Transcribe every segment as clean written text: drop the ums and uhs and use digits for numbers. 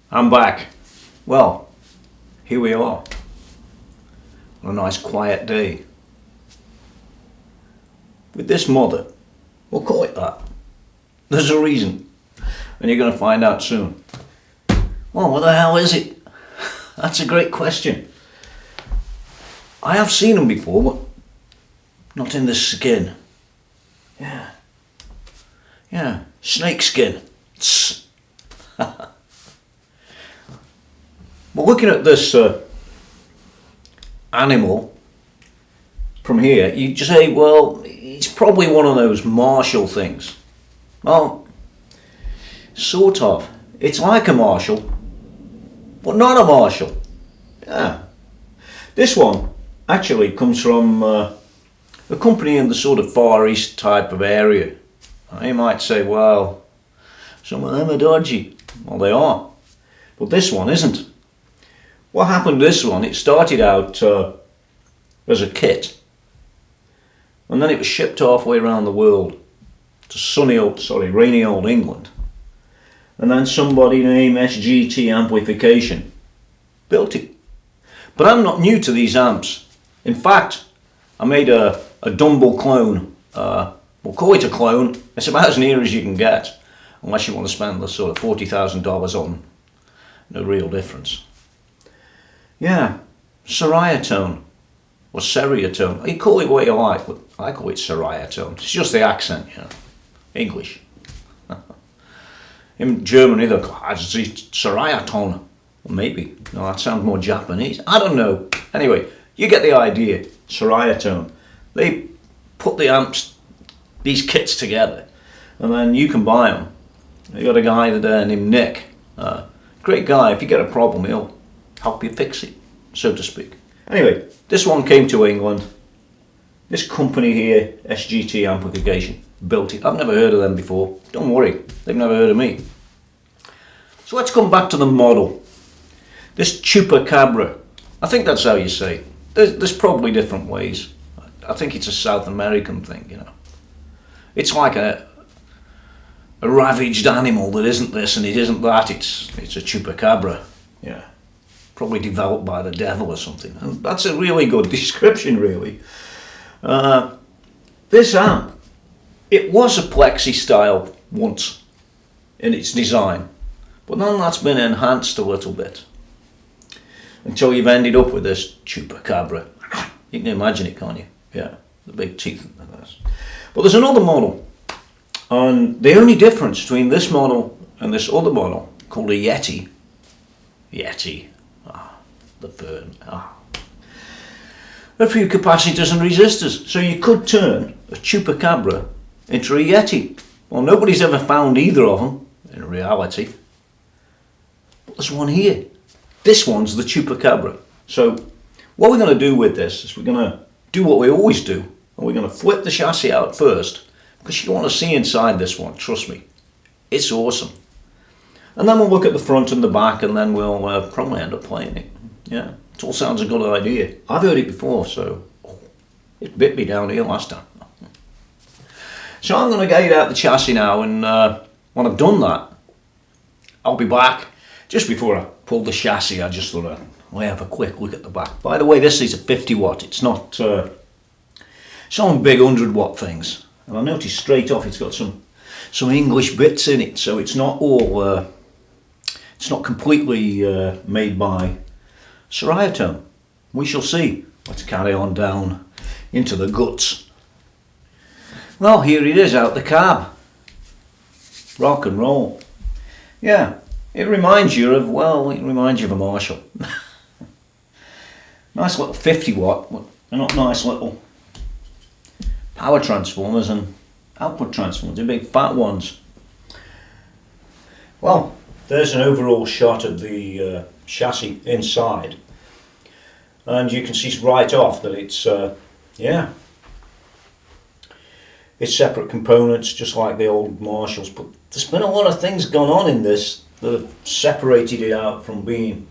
I'm back. Well, here we are. On a nice quiet day. With this mother, we'll call it that. There's a reason. And you're going to find out soon. Well, what the hell is it? That's a great question. I have seen them before, but not in this skin. Yeah, snake skin. Well, looking at this animal from here, you just say, well, it's probably one of those martial things. Well, sort of. It's like a martial, but not a martial. Yeah. This one actually comes from a company in the sort of Far East type of area. You might say, well, some of them are dodgy. Well, they are. But this one isn't. What happened to this one, it started out as a kit. And then it was shipped halfway around the world to rainy old England. And then somebody named SGT Amplification built it. But I'm not new to these amps. In fact, I made a Dumble clone. We'll call it a clone. It's about as near as you can get, unless you want to spend the sort of $40,000 on no real difference. Yeah, Ceriatone, or Ceriatone. You call it what you like, but I call it Ceriatone. It's just the accent, you know, English. In Germany, they'll go, Ceriatone. Maybe. No, that sounds more Japanese. I don't know. Anyway, you get the idea. Ceriatone. They put the amps, these kits together, and then you can buy them. They got a guy there named Nick. Great guy. If you get a problem, he'll help you fix it, so to speak. Anyway, this one came to England. This company here, SGT Amplification, built it. I've never heard of them before. Don't worry, they've never heard of me. So let's come back to the model. This Chupacabra, I think that's how you say it. There's probably different ways. I think it's a South American thing, you know. It's like a ravaged animal that isn't this and it isn't that. It's a Chupacabra. Yeah. Probably developed by the devil or something. And that's a really good description, really. This amp, it was a Plexi style once in its design, but then that's been enhanced a little bit until you've ended up with this Chupacabra. You can imagine it, can't you? Yeah, the big teeth. But there's another model, and the only difference between this model and this other model, called a Yeti, the fern, a few capacitors and resistors. So you could turn a Chupacabra into a Yeti. Well, nobody's ever found either of them in reality. But there's one here. This one's the Chupacabra. So what we're going to do with this is we're going to do what we always do. And we're going to flip the chassis out first, because you want to see inside this one, trust me. It's awesome. And then we'll look at the front and the back, and then we'll probably end up playing it. Yeah, it all sounds a good idea. I've heard it before, so it bit me down here last time. So I'm going to get it out the chassis now, and when I've done that, I'll be back. Just before I pull the chassis, I just thought I'll have a quick look at the back. By the way, this is a 50 watt. It's not some big 100 watt things. And I noticed straight off it's got some English bits in it, so it's not all, it's not completely made by Ceriatone. We shall see. Let's carry on down into the guts. Well, here it is out the cab. Rock and roll. Yeah, it reminds you of a Marshall. Nice little 50 watt, but they're not nice little power transformers and output transformers, they're big fat ones. Well, there's an overall shot of the chassis inside, and you can see right off that it's it's separate components, just like the old Marshalls, but there's been a lot of things gone on in this that have separated it out from being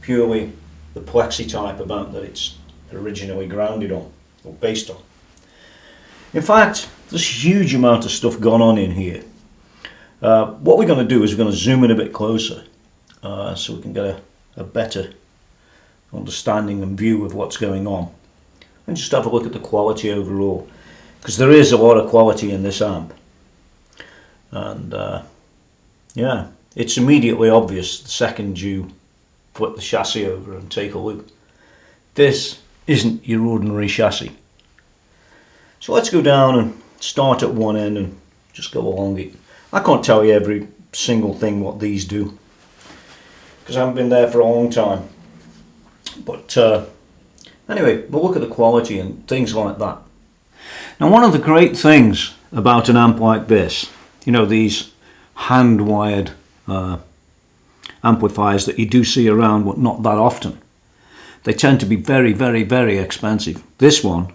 purely the Plexi type of amp that it's originally grounded on, or based on. In fact, there's a huge amount of stuff gone on in here. What we're going to do is we're going to zoom in a bit closer so we can get a better understanding and view of what's going on, and just have a look at the quality overall, because there is a lot of quality in this amp. And yeah, it's immediately obvious the second you flip the chassis over and take a look. This isn't your ordinary chassis. So let's go down and start at one end and just go along it. I can't tell you every single thing what these do, because I haven't been there for a long time. But anyway, we'll look at the quality and things like that. Now, one of the great things about an amp like this, you know, these hand-wired amplifiers that you do see around, but not that often, they tend to be very, very, very expensive. This one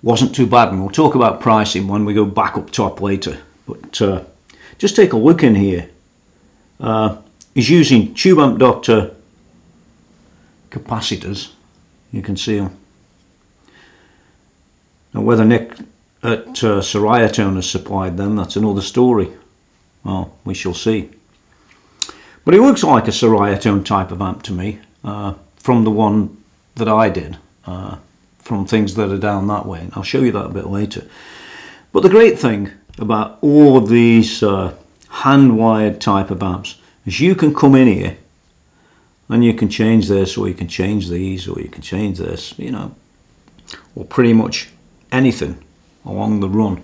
wasn't too bad, and we'll talk about pricing when we go back up top later. But just take a look in here. He's using Tube Amp Doctor capacitors. You can see them. Now, whether Nick at Ceriatone has supplied them, that's another story. Well, we shall see. But it looks like a Ceriatone type of amp to me, from the one that I did, from things that are down that way. And I'll show you that a bit later. But the great thing about all of these hand-wired type of amps is you can come in here and you can change this, or you can change these, or you can change this, you know, or pretty much anything along the run,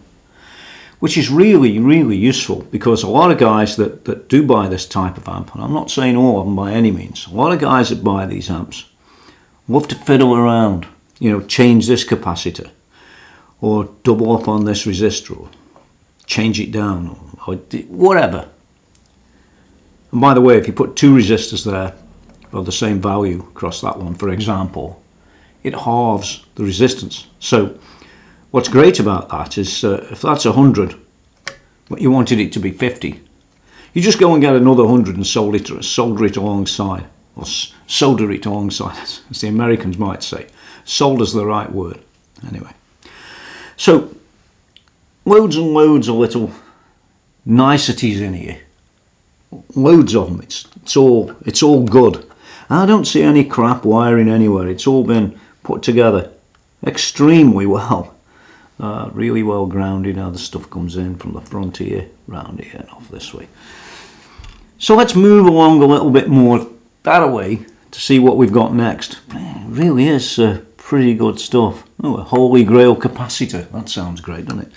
which is really, really useful, because a lot of guys that do buy this type of amp, and I'm not saying all of them by any means, a lot of guys that buy these amps love to fiddle around, you know, change this capacitor, or double up on this resistor, or change it down, or whatever. And by the way, if you put two resistors there of the same value across that one, for example, it halves the resistance. So what's great about that is if that's 100, but you wanted it to be 50, you just go and get another 100 and solder it alongside, or solder it alongside, as the Americans might say. Solder's the right word. Anyway, so loads and loads of little niceties in here. Loads of them. It's all good. I don't see any crap wiring anywhere. It's all been put together extremely well. Really well grounded. How the stuff comes in from the front here, round here and off this way. So let's move along a little bit more that way to see what we've got next. It really is pretty good stuff. Oh, a Holy Grail capacitor. That sounds great, doesn't it?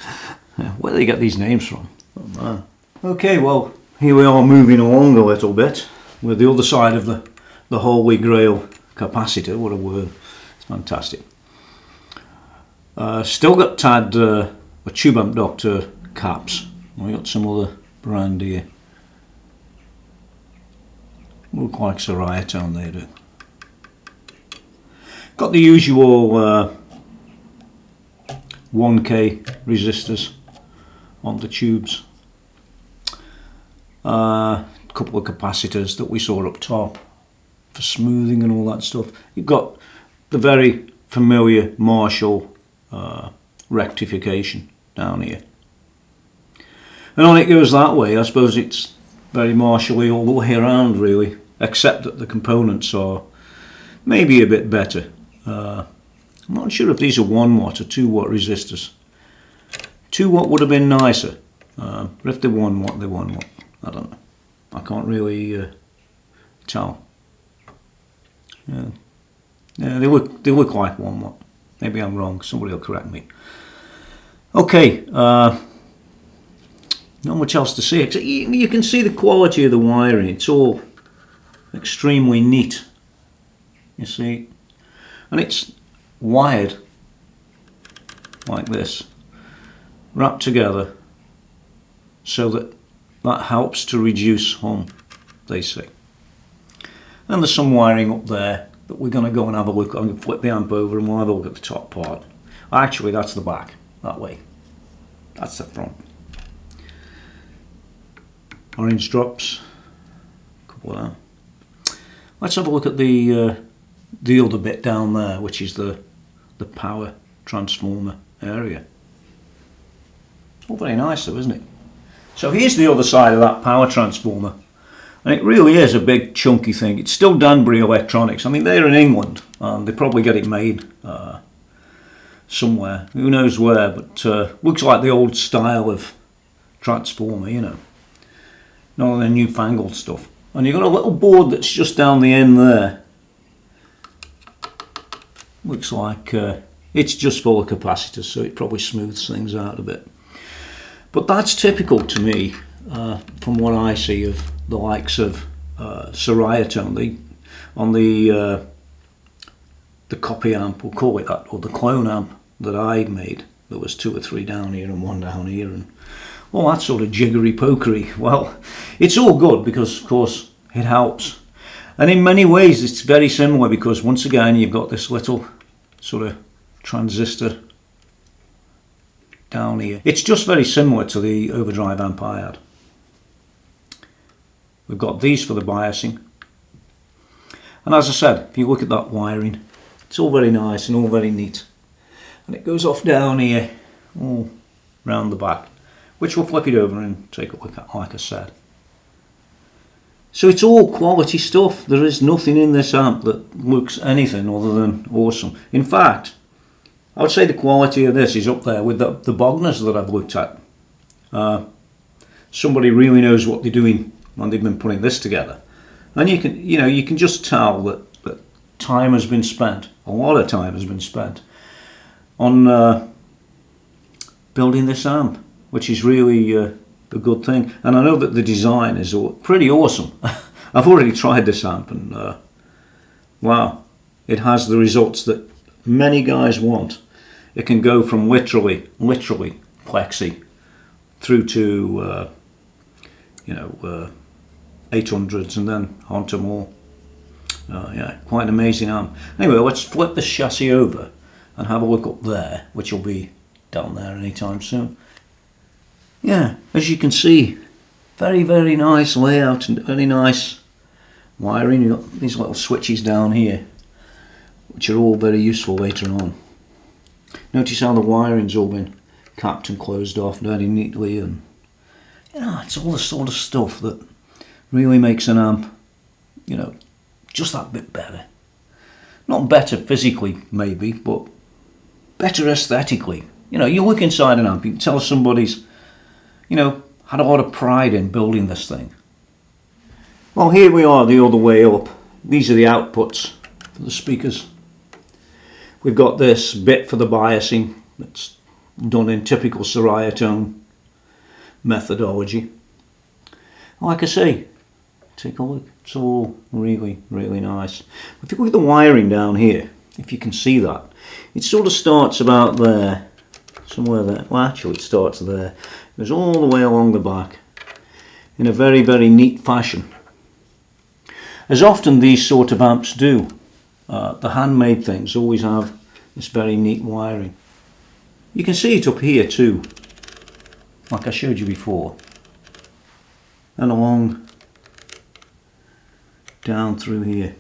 Where do they get these names from? Oh, man. Okay, well, here we are moving along a little bit with the other side of the Holy Grail capacitor. What a word. It's fantastic. Still got tad a Tube Amp Doctor caps. We got some other brand here. Look like Ceriatone, they do. Got the usual 1K resistors on the tubes. A couple of capacitors that we saw up top for smoothing and all that stuff. You've got the very familiar Marshall rectification down here. And on it goes that way. I suppose it's very Marshall-y all the way around, really, except that the components are maybe a bit better. I'm not sure if these are 1 watt or 2 watt resistors. 2 watt would have been nicer, but if they're 1 watt, they're 1 watt. I don't know. I can't really tell. Yeah, they look like 1 watt. Maybe I'm wrong. Somebody will correct me. Okay. Not much else to say. You can see the quality of the wiring. It's all extremely neat. You see, and it's wired like this, wrapped together, so that helps to reduce hum, they say. And there's some wiring up there that we're going to go and have a look. I'm going to flip the amp over and we'll have a look at the top part. Actually, that's the back, that way. That's the front. Orange drops, a couple of them. Let's have a look at the other bit down there, which is the power transformer area. All very nice though, isn't it? So here's the other side of that power transformer. And it really is a big chunky thing. It's still Danbury Electronics. I mean, they're in England and they probably get it made somewhere. Who knows where, but looks like the old style of transformer, you know. None of the newfangled stuff. And you've got a little board that's just down the end there. Looks like it's just full of capacitors, so it probably smooths things out a bit. But that's typical to me, from what I see of the likes of Ceriatone, on the copy amp, we'll call it that, or the clone amp that I made. There was 2 or 3 down here and 1 down here, and all that sort of jiggery pokery. Well, it's all good because, of course, it helps. And in many ways, it's very similar because, once again, you've got this little sort of transistor down here. It's just very similar to the overdrive amp I had. We've got these for the biasing. And as I said, if you look at that wiring, it's all very nice and all very neat. And it goes off down here, all round the back, which we'll flip it over and take a look at, like I said. So it's all quality stuff. There is nothing in this amp that looks anything other than awesome. In fact, I would say the quality of this is up there with the Bogners that I've looked at. Somebody really knows what they're doing when they've been putting this together. And you can just tell that time has been spent, a lot of time has been spent on building this amp, which is really a good thing. And I know that the design is pretty awesome. I've already tried this amp and wow, it has the results that many guys want. It can go from literally Plexi through to 800s and then onto more. Yeah, quite an amazing amp. Anyway, let's flip this chassis over and have a look up there, which will be down there anytime soon. Yeah, as you can see, very, very nice layout and very nice wiring. You've got these little switches down here, which are all very useful later on. Notice how the wiring's all been capped and closed off very neatly, and it's all the sort of stuff that really makes an amp, just that bit better. Not better physically, maybe, but better aesthetically. You look inside an amp, you can tell somebody's, had a lot of pride in building this thing. Well, here we are the other way up. These are the outputs for the speakers. We've got this bit for the biasing that's done in typical Ceriatone methodology. Like I say, take a look. It's all really, really nice. If you look at the wiring down here, if you can see that, it sort of starts about there, somewhere there. Well, actually, it starts there. It goes all the way along the back in a very, very neat fashion. As often these sort of amps do, the handmade things always have this very neat wiring. You can see it up here too, like I showed you before, and along down through here.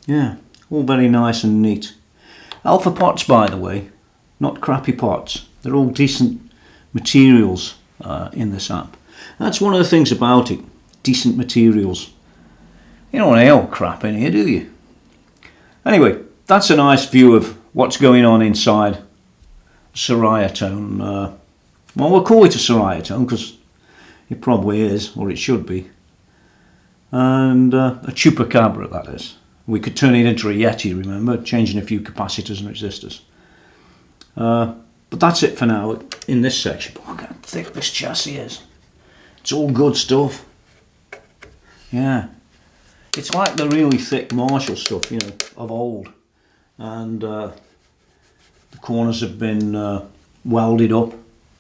Yeah, all very nice and neat. Alpha pots, by the way, not crappy pots. They're all decent materials in this amp. That's one of the things about it, decent materials. You don't want any old crap in here, do you? Anyway, that's a nice view of what's going on inside Ceriatone. Well, we'll call it a Ceriatone because it probably is, or it should be. And a Chupacabra, that is. We could turn it into a Yeti, remember, changing a few capacitors and resistors. But that's it for now in this section. But look how thick this chassis is. It's all good stuff. Yeah. It's like the really thick Marshall stuff, of old. And the corners have been welded up,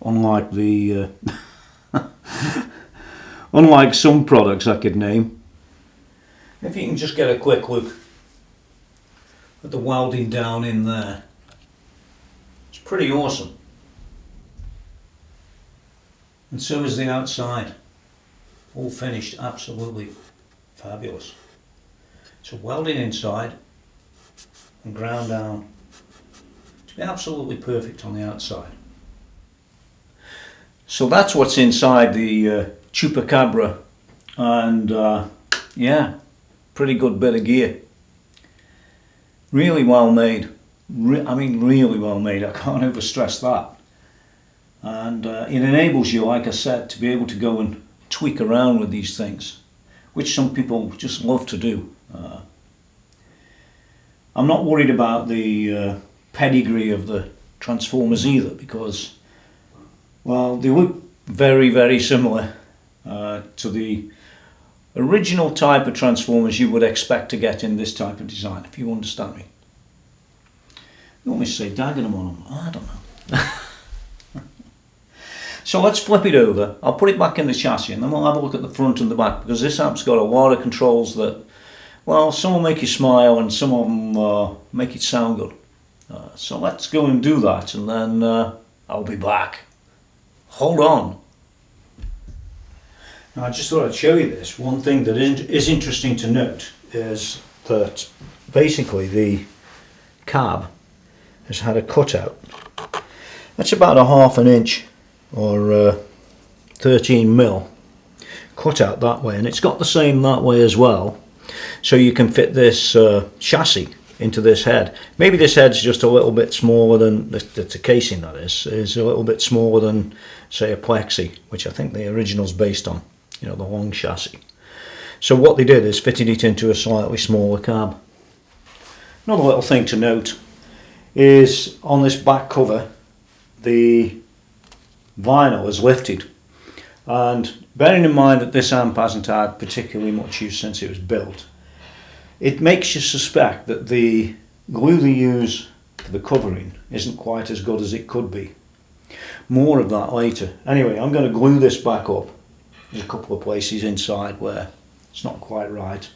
unlike the unlike some products I could name. If you can just get a quick look at the welding down in there, it's pretty awesome. And so is the outside, all finished absolutely fabulous. So welding inside and ground down to be absolutely perfect on the outside. So that's what's inside the Chupacabra, and yeah, pretty good bit of gear. Really well made. I mean, really well made. I can't overstress that. And it enables you, like I said, to be able to go and tweak around with these things, which some people just love to do. I'm not worried about the pedigree of the Transformers either, because, well, they look very, very similar to the original type of Transformers you would expect to get in this type of design, if you understand me. You want me to say dagging them on them? I don't know. So let's flip it over. I'll put it back in the chassis and then we'll have a look at the front and the back, because this amp's got a lot of controls that, well, some will make you smile and some of them make it sound good. So let's go and do that, and then I'll be back. Hold on. Now, I just thought I'd show you this. One thing that is interesting to note is that basically the cab has had a cutout. That's about a 1/2 inch or 13mm cut out that way, and it's got the same that way as well, so you can fit this chassis into this head. Maybe this head's just a little bit smaller than the casing, that is a little bit smaller than, say, a Plexi, which I think the original's based on, you know, the long chassis. So what they did is fitted it into a slightly smaller cab. Another little thing to note is on this back cover the vinyl is lifted, and bearing in mind that this amp hasn't had particularly much use since it was built, it makes you suspect that the glue they use for the covering isn't quite as good as it could be. More of that later. Anyway, I'm going to glue this back up. There's a couple of places inside where it's not quite right,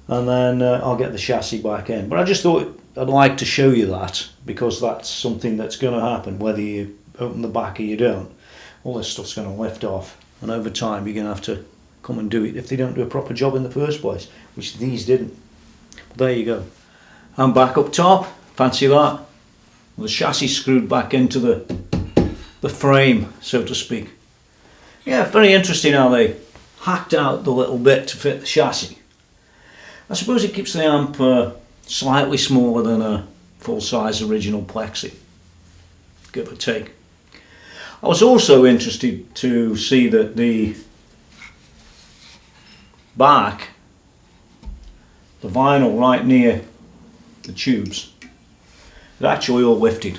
and then I'll get the chassis back in. But I just thought I'd like to show you that, because that's something that's going to happen whether you open the back or you don't. All this stuff's going to lift off, and over time you're going to have to come and do it if they don't do a proper job in the first place, which these didn't. But there you go. I'm back up top. Fancy that. The chassis screwed back into the frame, so to speak. Yeah, very interesting how they hacked out the little bit to fit the chassis. I suppose it keeps the amp slightly smaller than a full-size original Plexi, give or take. I was also interested to see that the back, the vinyl right near the tubes, is actually all lifted,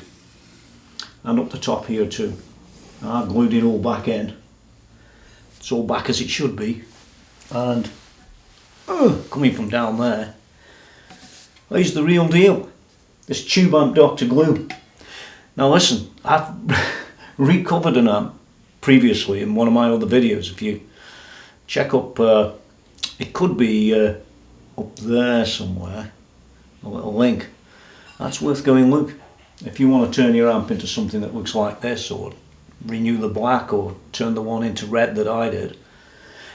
and up the top here too. I've glued it all back in. It's all back as it should be, and coming from down there, there's the real deal. This tube amp Dr. Glue. Now listen, I've recovered an amp previously in one of my other videos. If you check up, it could be up there somewhere, a little link. That's worth going look. If you want to turn your amp into something that looks like this, or renew the black, or turn the one into red that I did,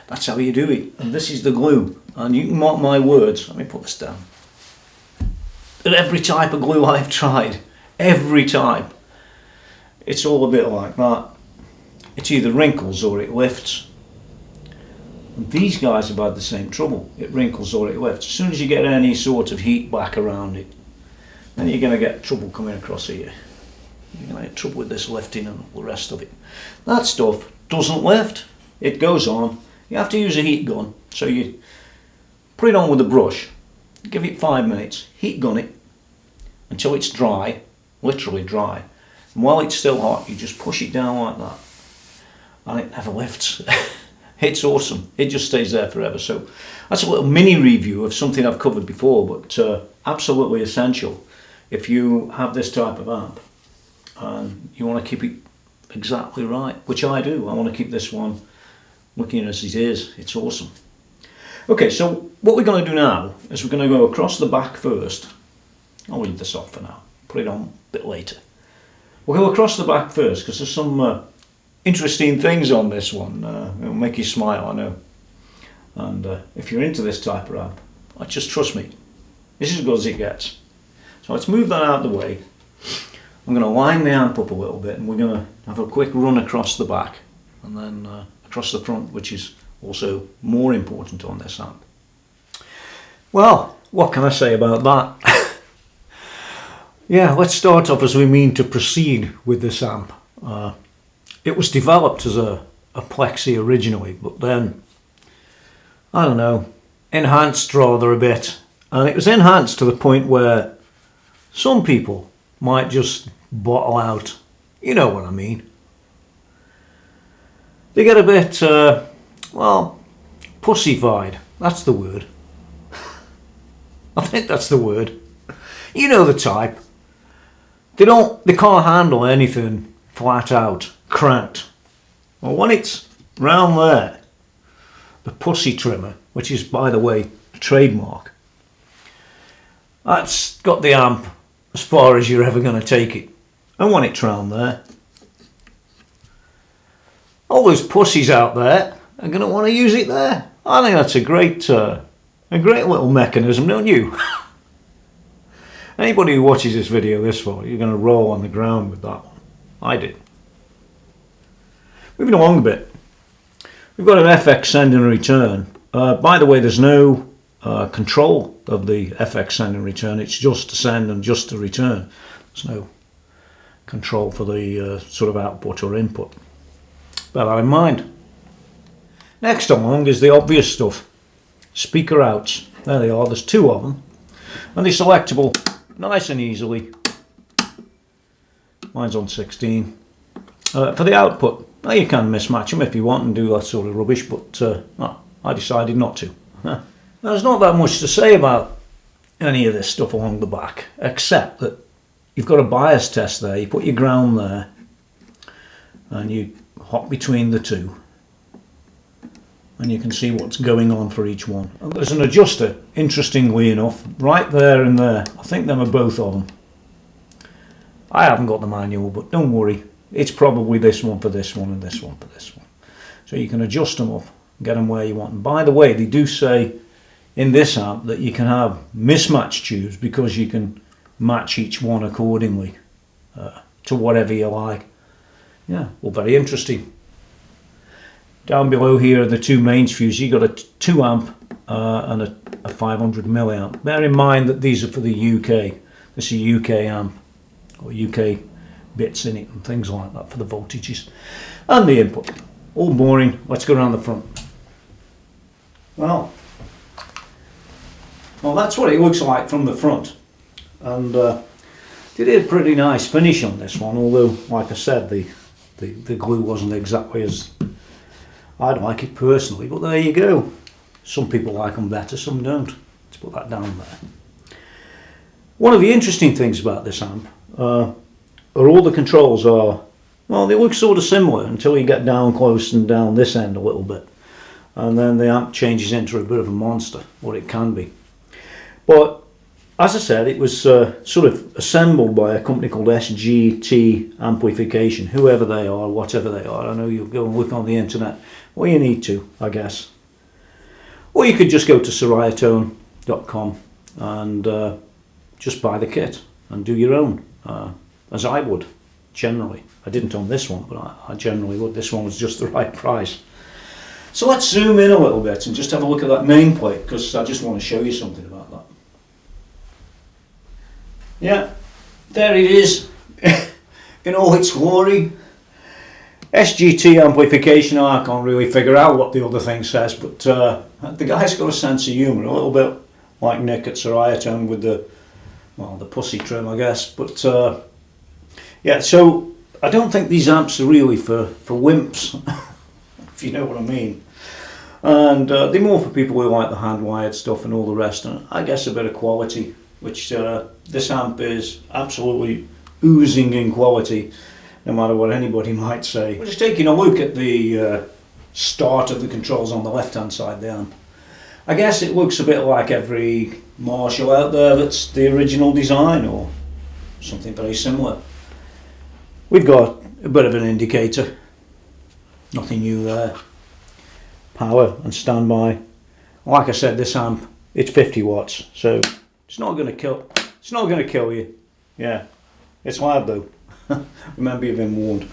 that's how you do it. And this is the glue, and you can mark my words. Let me put this down. That every type of glue I've tried, every time, it's all a bit like that. It either wrinkles or it lifts. And these guys have had the same trouble. It wrinkles or it lifts. As soon as you get any sort of heat back around it, then you're going to get trouble coming across here. You're going to get trouble with this lifting and the rest of it. That stuff doesn't lift. It goes on. You have to use a heat gun. So you put it on with a brush, give it 5 minutes, heat gun it until it's dry, literally dry. And while it's still hot, you just push it down like that, and it never lifts. It's awesome. It just stays there forever. So that's a little mini review of something I've covered before, but absolutely essential if you have this type of amp and you want to keep it exactly right, which I do. I want to keep this one looking as it is. It's awesome. Okay, so what we're going to do now is we're going to go across the back first. I'll leave this off for now, put it on a bit later. We'll go across the back first because there's some interesting things on this one. It'll make you smile, I know. And if you're into this type of amp, just trust me, this is as good as it gets. So let's move that out of the way. I'm going to line the amp up a little bit, and we're going to have a quick run across the back and then across the front, which is also more important on this amp. Well, what can I say about that? Yeah, let's start off as we mean to proceed with this amp. It was developed as a Plexi originally, but then, I don't know, enhanced rather a bit. And it was enhanced to the point where some people might just bottle out, you know what I mean. They get a bit, well, pussyfied. That's the word. I think that's the word. You know the type. They can't handle anything flat out, cranked. Well, when it's round there, the pussy trimmer, which is, by the way, a trademark, that's got the amp as far as you're ever going to take it. And when it's round there, all those pussies out there are going to want to use it there. I think that's a great little mechanism, don't you? Anybody who watches this video this far, you're going to roll on the ground with that one. I did. Moving along a bit, we've got an FX send and return. By the way, there's no control of the FX send and return. It's just to send and just to return. There's no control for the sort of output or input. Bear that in mind. Next along is the obvious stuff. Speaker outs. There they are. There's two of them. And they're selectable nice and easily. Mine's on 16. For the output, now you can mismatch them if you want and do that sort of rubbish, but well, I decided not to. There's not that much to say about any of this stuff along the back, except that you've got a bias test there. You put your ground there and you hop between the two and you can see what's going on for each one. And there's an adjuster, interestingly enough, right there and there. I think them are both of them. I haven't got the manual, but don't worry, it's probably this one for this one and this one for this one. So you can adjust them up and get them where you want. And by the way, they do say in this amp that you can have mismatched tubes because you can match each one accordingly to whatever you like. Yeah, well, very interesting. Down below here are the two mains fuses. You've got a 2 amp and a 500 milliamp. Bear in mind that these are for the UK. This is a UK amp, or UK bits in it and things like that for the voltages. And the input. All boring. Let's go around the front. Well, that's what it looks like from the front. And they did a pretty nice finish on this one, although, like I said, the glue wasn't exactly as I'd like it personally, but there you go. Some people like them better, some don't. Let's put that down there. One of the interesting things about this amp are all the controls are, well, they look sort of similar until you get down close and down this end a little bit. And then the amp changes into a bit of a monster, what it can be. But as I said, it was sort of assembled by a company called SGT Amplification, whoever they are, whatever they are. I know you'll go and look on the internet. Well, you need to, I guess. Or you could just go to Ceriatone.com and just buy the kit and do your own, as I would, generally. I didn't on this one, but I generally would. This one was just the right price. So let's zoom in a little bit and just have a look at that nameplate, because I just want to show you something about that. Yeah, there it is in all its glory. SGT Amplification. I can't really figure out what the other thing says, but the guy's got a sense of humour, a little bit like Nick at Ceriatone with the pussy trim, I guess. But yeah, so I don't think these amps are really for wimps, if you know what I mean. And they're more for people who like the hand-wired stuff and all the rest, and I guess a bit of quality, which this amp is absolutely oozing in quality, no matter what anybody might say. We're just taking a look at the start of the controls on the left-hand side of the amp. I guess it looks a bit like every Marshall out there that's the original design, or something very similar. We've got a bit of an indicator, nothing new there. Power and standby. Like I said, this amp, it's 50 watts, so it's not going to kill you. Yeah, it's loud though. Remember, you've been warned.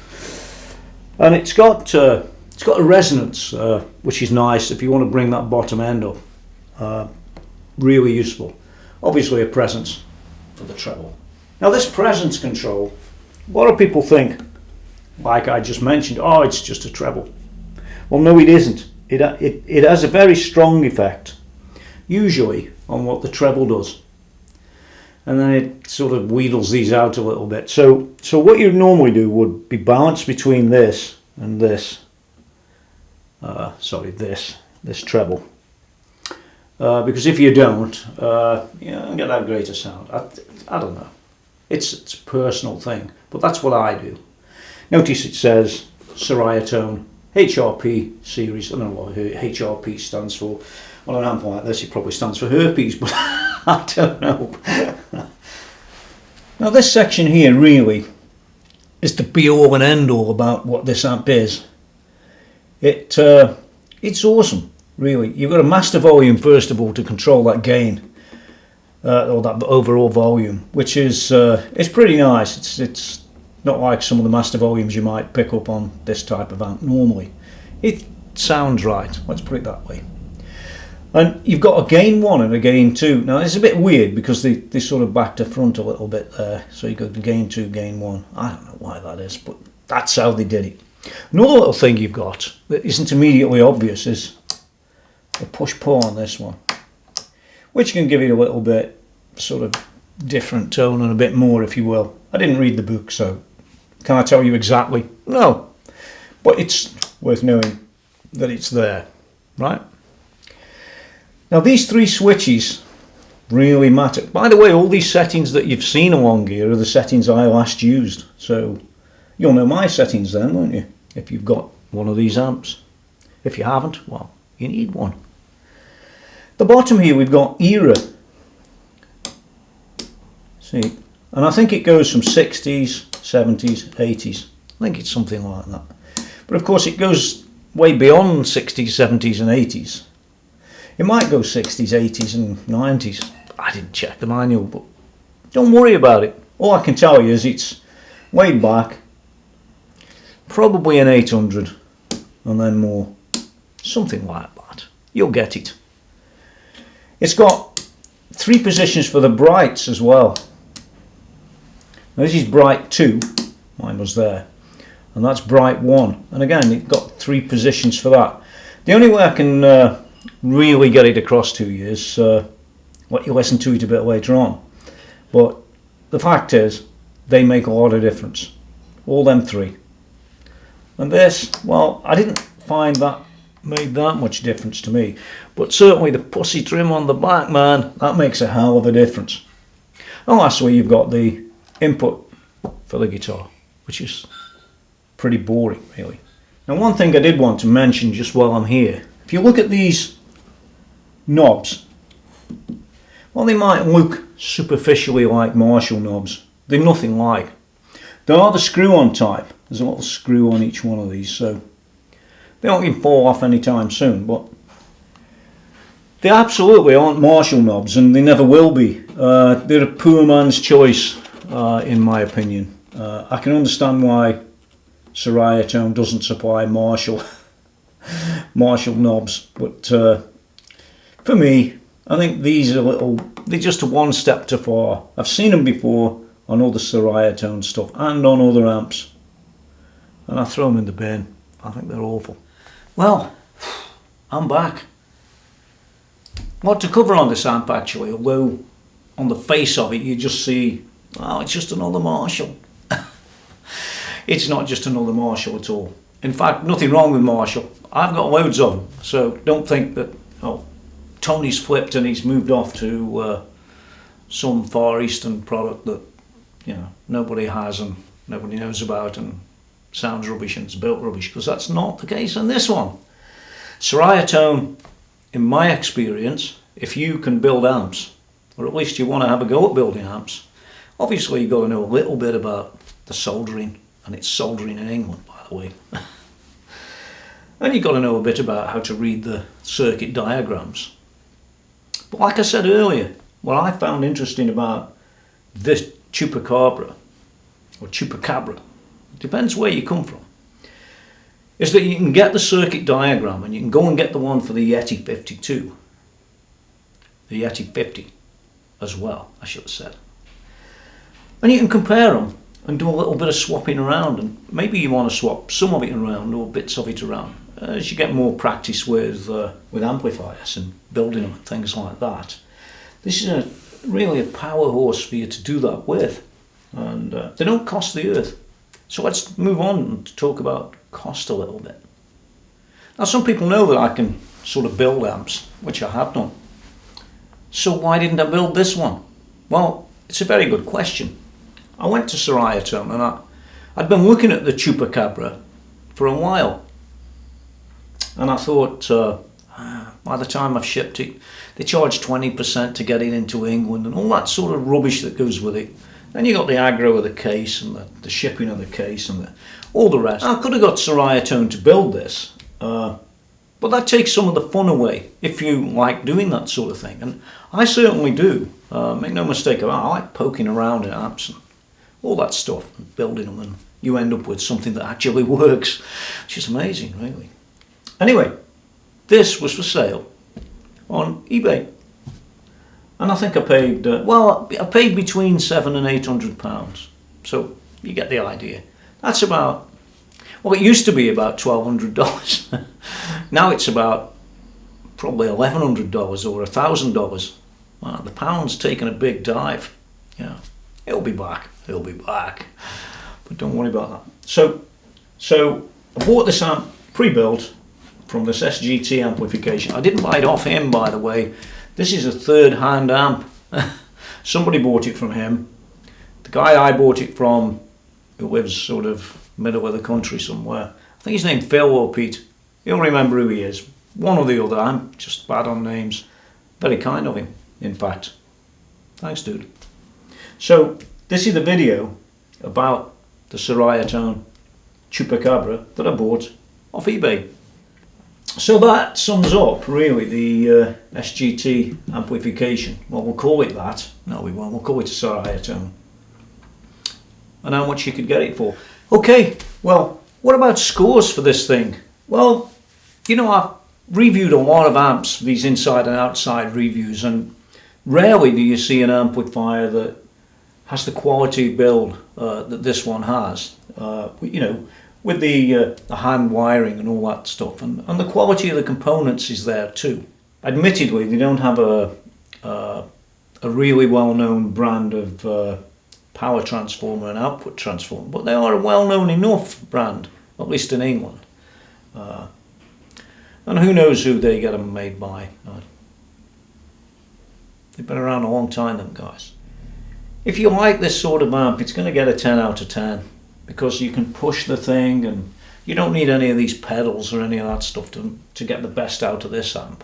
And it's got a resonance, which is nice if you want to bring that bottom end up. really useful. Obviously a presence for the treble. Now this presence control, a lot of people think, like I just mentioned, oh, it's just a treble. Well, no, it isn't. It has a very strong effect, usually on what the treble does, and then it sort of wheedles these out a little bit. So what you normally do would be balance between this and this. This treble. Because if you don't, you don't get that greater sound. I don't know. It's a personal thing, but that's what I do. Notice it says Ceriatone HRP series. I don't know what HRP stands for. On an amp like this, it probably stands for herpes, but I don't know. Now this section here really is the be all and end all about what this amp is. It's awesome, really. You've got a master volume first of all to control that gain, or that overall volume, which is it's pretty nice. It's not like some of the master volumes you might pick up on this type of amp normally. It sounds right, let's put it that way. And you've got a gain 1 and a gain 2. Now it's a bit weird because they sort of back to front a little bit there. So you've got the gain 2, gain 1. I don't know why that is, but that's how they did it. Another little thing you've got that isn't immediately obvious is the push-pull on this one, which can give it a little bit sort of different tone and a bit more, if you will. I didn't read the book, so can I tell you exactly? No, but it's worth knowing that it's there, right? Now these 3 switches really matter. By the way, all these settings that you've seen along here are the settings I last used, so you'll know my settings then, won't you, if you've got one of these amps. If you haven't, well, you need one. The bottom here we've got era. See, and I think it goes from 60s, 70s, 80s. I think it's something like that. But of course it goes way beyond 60s, 70s and 80s. It might go 60s, 80s and 90s. I didn't check the manual, but don't worry about it. All I can tell you is it's way back, probably an 800 and then more. Something like that. You'll get it. It's got 3 positions for the brights as well. Now this is bright 2, mine was there, and that's bright 1. And again, it's got 3 positions for that. The only way I can really get it across to you is let you listen to it a bit later on. But the fact is, they make a lot of difference. All them 3. And this, well, I didn't find that made that much difference to me. But certainly the pussy trim on the back, man, that makes a hell of a difference. And lastly, you've got the input for the guitar, which is pretty boring, really. Now, one thing I did want to mention just while I'm here, if you look at these knobs, well, they might look superficially like Marshall knobs. They're nothing like. They are the screw-on type. There's a little screw on each one of these, so they don't even fall off anytime soon, but they absolutely aren't Marshall knobs, and they never will be. They're a poor man's choice, in my opinion. I can understand why Ceriatone doesn't supply Marshall knobs, but for me, I think these are they're just one step too far. I've seen them before on other Ceriatone stuff and on other amps, and I throw them in the bin. I think they're awful. Well, I'm back. What to cover on this amp actually, although on the face of it you just see, oh, it's just another Marshall. It's not just another Marshall at all. In fact, nothing wrong with Marshall. I've got loads of them, so don't think that, oh, Tony's flipped and he's moved off to some Far Eastern product that, you know, nobody has and nobody knows about and sounds rubbish and it's built rubbish, because that's not the case in this one. Ceriatone, in my experience, if you can build amps, or at least you want to have a go at building amps, obviously you've got to know a little bit about the soldering, and it's soldering in England, by the way. And you've got to know a bit about how to read the circuit diagrams. But like I said earlier, what I found interesting about this Chupacabra, or Chupacabra, depends where you come from, is that you can get the circuit diagram and you can go and get the one for the Yeti 52. the Yeti 50 as well, I should have said. And you can compare them and do a little bit of swapping around, and maybe you want to swap some of it around or bits of it around as you get more practice with amplifiers and building them and things like that. This is really a power horse for you to do that with, and they don't cost the earth. So let's move on and talk about cost a little bit. Now, some people know that I can sort of build amps, which I have done. So why didn't I build this one? Well, it's a very good question. I went to Ceriatone and I'd been looking at the Chupacabra for a while, and I thought by the time I've shipped it, they charge 20% to get it into England and all that sort of rubbish that goes with it. Then you got the aggro of the case and the shipping of the case and all the rest. I could have got Ceriatone to build this, but that takes some of the fun away if you like doing that sort of thing, and I certainly do. Make no mistake about it, I like poking around in amps and all that stuff and building them, and you end up with something that actually works, which is amazing, really. Anyway, this was for sale on eBay, and I think I paid I paid between £700 and £800, so you get the idea. That's about, well, it used to be about $1,200. Now it's about probably $1,100 or $1,000. Wow, the pound's taken a big dive. Yeah, it'll be back. But don't worry about that. So I bought this amp pre-built from this SGT amplification. I didn't buy it off him, by the way. This is a third-hand amp. Somebody bought it from him. The guy I bought it from, who lives sort of middle of the country somewhere, I think he's named Phil or Pete. You'll remember who he is. One or the other. I'm just bad on names. Very kind of him, in fact. Thanks, dude. So this is the video about the Ceriatone Chupacabra that I bought off eBay. So that sums up really the SGT amplification. Well, we'll call it that. No, we won't. We'll call it a Ceriatone. And how much you could get it for. Okay, well, what about scores for this thing? Well, you know, I've reviewed a lot of amps, these inside and outside reviews, and rarely do you see an amplifier that has the quality build that this one has. You know, with the hand wiring and all that stuff, and the quality of the components is there too. Admittedly, they don't have a really well-known brand of power transformer and output transformer, but they are a well-known enough brand, at least in England. And who knows who they get them made by. They've been around a long time, them guys. If you like this sort of amp, it's going to get a 10 out of 10, because you can push the thing and you don't need any of these pedals or any of that stuff to get the best out of this amp.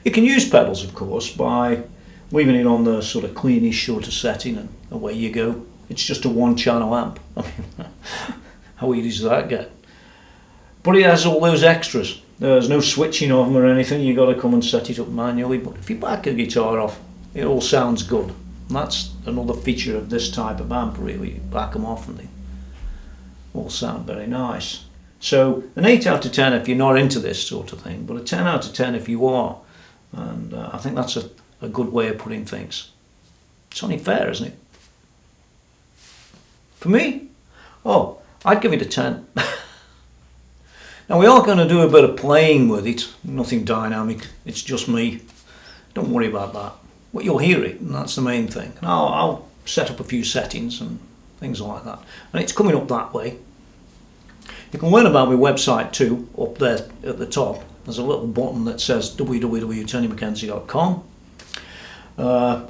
You can use pedals, of course, by leaving it on the sort of cleanish shorter setting, and away you go. It's just a one-channel amp. I mean, how easy does that get? But it has all those extras. There's no switching of them or anything. You've got to come and set it up manually. But if you back a guitar off, it all sounds good. And that's another feature of this type of amp, really. You back them off and they all sound very nice. So an 8 out of 10 if you're not into this sort of thing, but a 10 out of 10 if you are. And I think that's a good way of putting things. It's only fair, isn't it? For me? Oh, I'd give it a 10. Now we are going to do a bit of playing with it, nothing dynamic, it's just me. Don't worry about that. Well, you'll hear it, and that's the main thing. And I'll set up a few settings and things like that. And it's coming up that way. You can learn about my website too, up there at the top. There's a little button that says www.TonyMckenzie.com,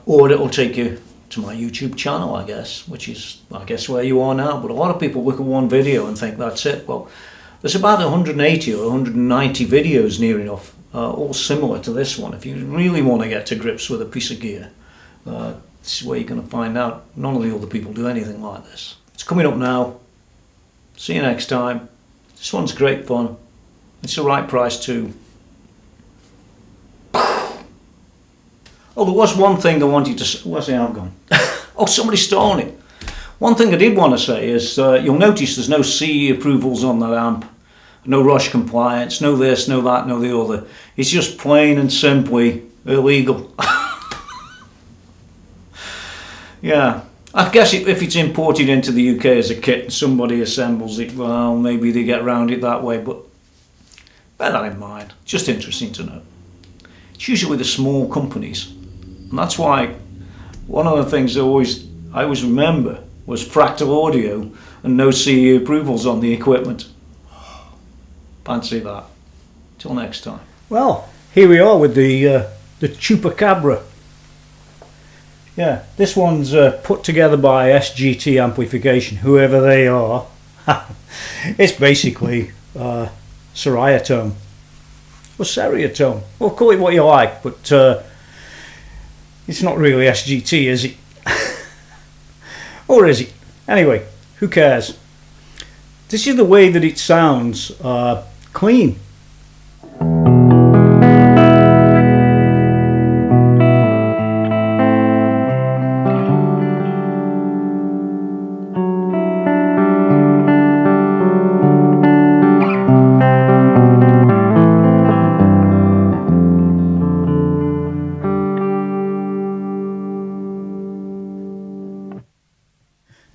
or it'll take you to my YouTube channel, I guess, which is, I guess, where you are now. But a lot of people look at one video and think that's it. Well, there's about 180 or 190 videos near enough, all similar to this one. If you really want to get to grips with a piece of gear, this is where you're going to find out. None of the other people do anything like this. It's coming up now. See you next time. This one's great fun. It's the right price too. Oh, there was one thing I wanted to say. Where's the amp gone? Oh, somebody's stolen it. One thing I did want to say is you'll notice there's no CE approvals on that amp. No rush compliance, no this, no that, no the other. It's just plain and simply illegal. Yeah, I guess if it's imported into the UK as a kit and somebody assembles it, well, maybe they get around it that way, but bear that in mind. Just interesting to know. It's usually the small companies, and that's why one of the things I always remember was fractal audio and no CE approvals on the equipment. Fancy that. Till next time. Well, here we are with the Chupacabra. Yeah, this one's put together by SGT Amplification, whoever they are. It's basically Ceriatone. Or Ceriatone. Well, call it what you like, but it's not really SGT, is it? Or is it? Anyway, who cares? This is the way that it sounds clean.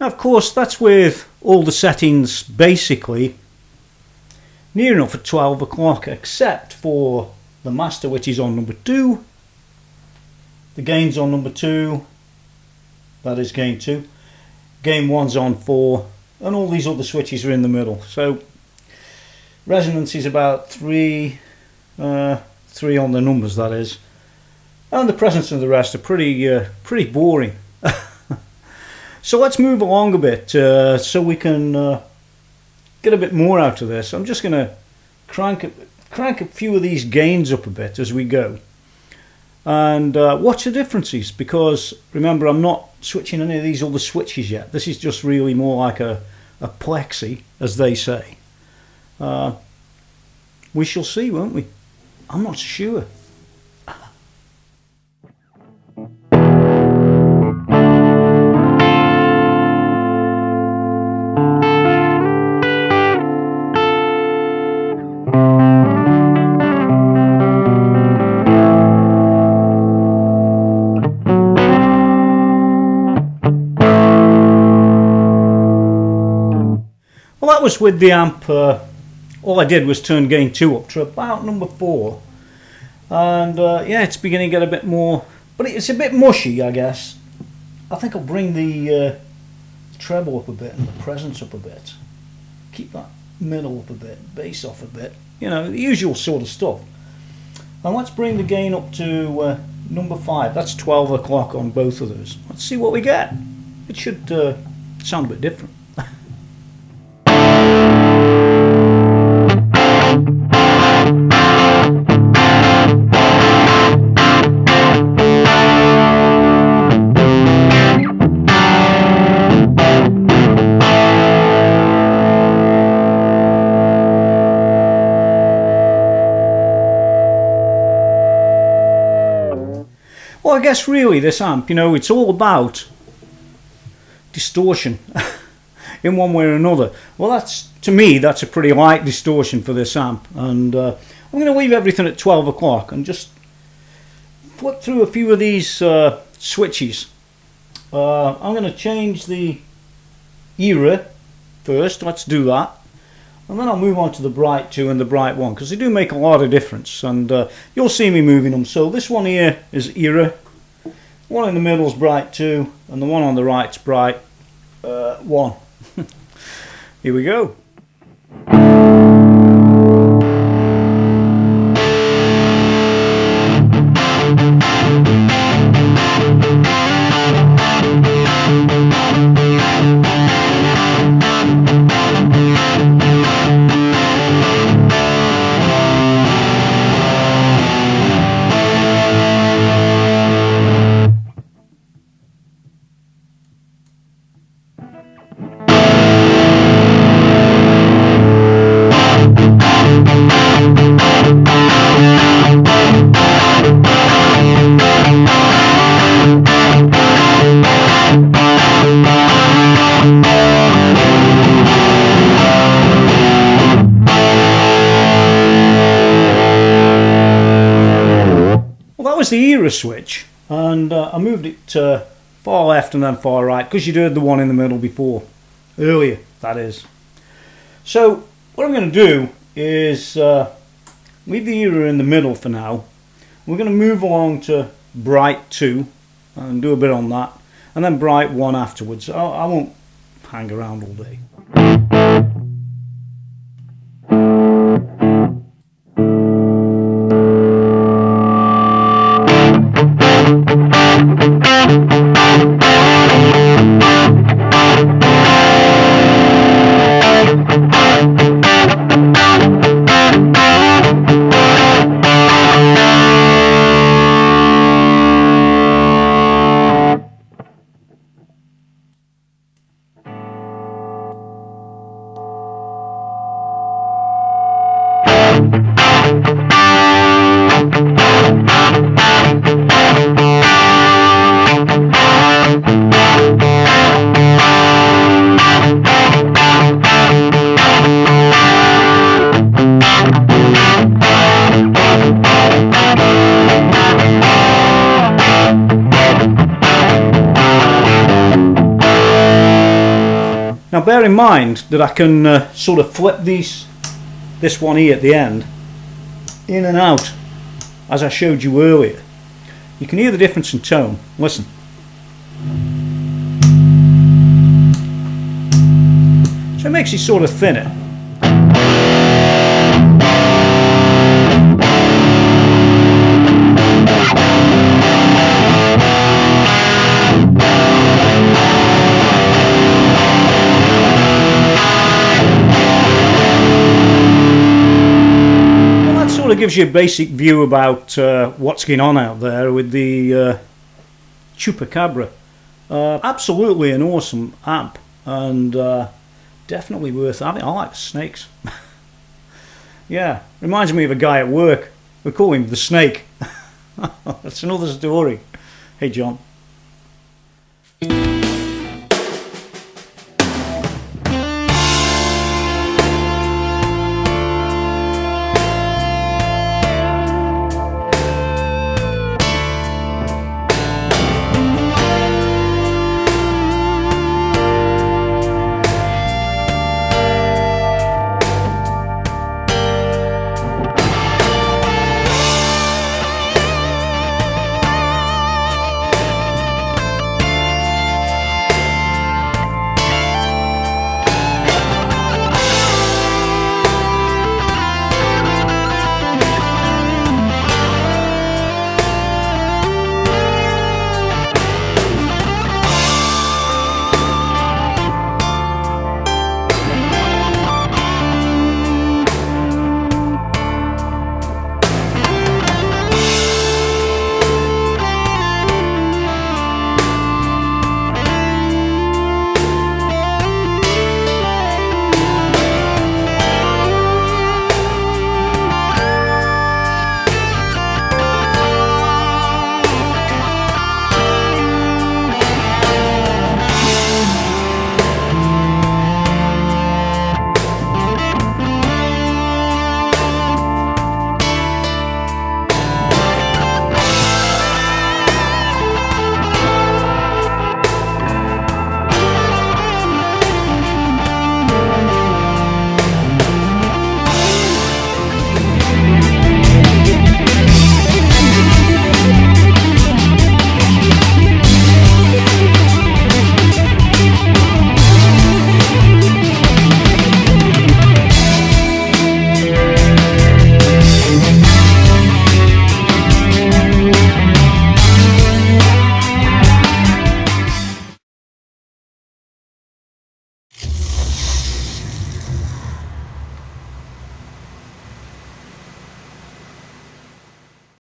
Now, of course, that's with all the settings basically near enough at 12 o'clock, except for the master, which is on number 2, the gain's on number 2, that is gain 2, gain 1's on 4, and all these other switches are in the middle. So resonance is about 3 on the numbers, that is, and the presence of the rest are pretty boring. So let's move along a bit so we can get a bit more out of this. I'm just going to crank a few of these gains up a bit as we go, and watch the differences, because remember, I'm not switching any of these other switches yet. This is just really more like a Plexi, as they say. We shall see, won't we? I'm not sure. Well, that was with the amp. All I did was turn gain 2 up to about number 4, and yeah, it's beginning to get a bit more, but it's a bit mushy, I guess. I think I'll bring the treble up a bit and the presence up a bit, keep that middle up a bit, bass off a bit, you know, the usual sort of stuff. And let's bring the gain up to number 5. That's 12 o'clock on both of those. Let's see what we get. It should sound a bit different. Well, I guess really this amp, you know, it's all about distortion in one way or another. Well, that's, to me, that's a pretty light distortion for this amp, and I'm going to leave everything at 12 o'clock and just flip through a few of these switches. I'm going to change the era first. Let's do that. And then I'll move on to the bright 2 and the bright 1, because they do make a lot of difference, and you'll see me moving them. So this one here is era, one in the middle is bright 2, and the one on the right is bright 1. Here we go. was the era switch, and I moved it far left and then far right, because you'd heard the one in the middle before, earlier that is. So what I'm going to do is leave the era in the middle for now. We're going to move along to bright 2 and do a bit on that, and then bright 1 afterwards. I won't hang around all day. Now bear in mind that I can sort of flip this one here at the end in and out, as I showed you earlier. You can hear the difference in tone. Listen. So it makes it sort of thinner. Well, it gives you a basic view about what's going on out there with the Chupacabra. Absolutely an awesome amp, and definitely worth having. I like the snakes. Yeah, reminds me of a guy at work. We call him the Snake. That's another story. Hey John.